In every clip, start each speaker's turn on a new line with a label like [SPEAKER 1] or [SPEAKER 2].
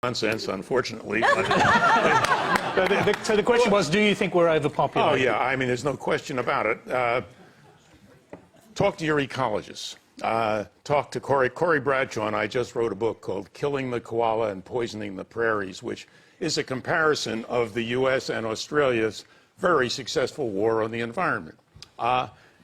[SPEAKER 1] nonsense, unfortunately.
[SPEAKER 2] So the question was, do you think we're overpopulated?
[SPEAKER 1] Oh, yeah. I mean, there's no question about it. Talk to your ecologists. Talk to Corey Bradshaw, and I just wrote a book called Killing the Koala and Poisoning the Prairies, which is a comparison of the U.S. and Australia's very successful war on the environment.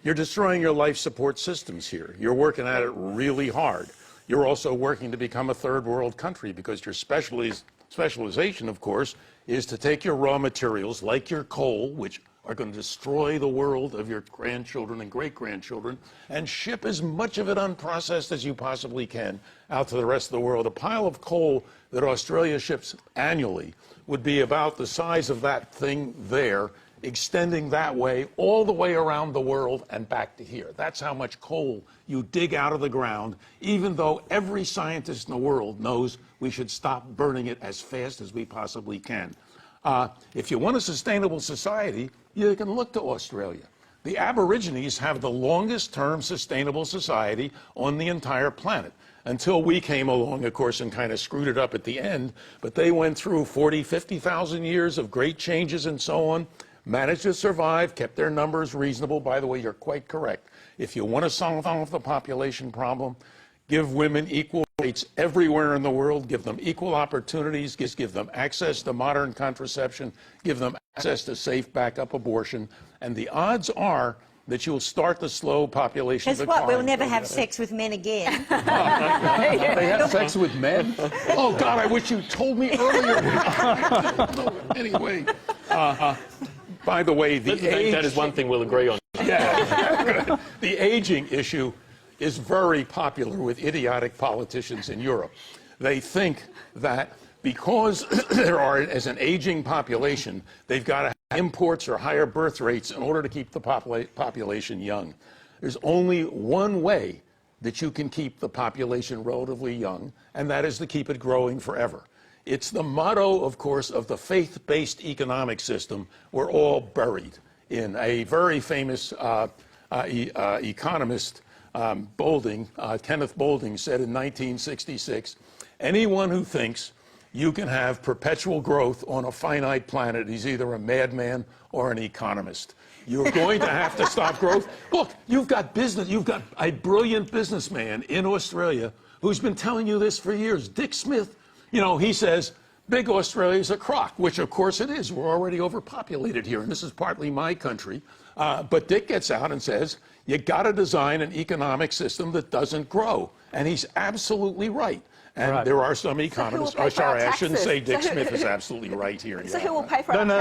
[SPEAKER 1] You're destroying your life support systems here. You're working at it really hard. You're also working to become a third world country because your specialization, of course, is to take your raw materials, like your coal, which are going to destroy the world of your grandchildren and great-grandchildren, and ship as much of it unprocessed as you possibly can out to the rest of the world. A pile of coal that Australia ships annually would be about the size of that thing there, extending that way all the way around the world and back to here. That's how much coal you dig out of the ground, even though every scientist in the world knows we should stop burning it as fast as we possibly can. If you want a sustainable society, you can look to Australia. The Aborigines have the longest-term sustainable society on the entire planet, until we came along, of course, and kind of screwed it up at the end. But they went through 40, 50,000 years of great changes and so on, managed to survive, kept their numbers reasonable. By the way, you're quite correct. If you want to solve the population problem, give women equal rights everywhere in the world, give them equal opportunities, give them access to modern contraception, give them access to safe backup abortion, and the odds are that you'll start the slow population decline.
[SPEAKER 3] Guess what? We'll never have sex with men again.
[SPEAKER 1] They have sex with men? Oh, God, I wish you told me earlier. Anyway, by the way,
[SPEAKER 4] that is one thing we'll agree on.
[SPEAKER 1] Yeah, the aging issue is very popular with idiotic politicians in Europe. They think that because there are, as an aging population, they've got to have imports or higher birth rates in order to keep the population young. There's only one way that you can keep the population relatively young, and that is to keep it growing forever. It's the motto, of course, of the faith-based economic system we're all buried in. A very famous economist, Kenneth Boulding, said in 1966, anyone who thinks you can have perpetual growth on a finite planet is either a madman or an economist. You're going to have to stop growth. Look, you've got a brilliant businessman in Australia who's been telling you this for years. Dick Smith, you know, he says, big Australia's a crock, which of course it is. We're already overpopulated here, and this is partly my country. But Dick gets out and says, you got to design an economic system that doesn't grow. And he's absolutely right. And there are some economists,
[SPEAKER 5] I
[SPEAKER 1] shouldn't say Dick Smith is absolutely right here.
[SPEAKER 5] So who will pay for our taxes?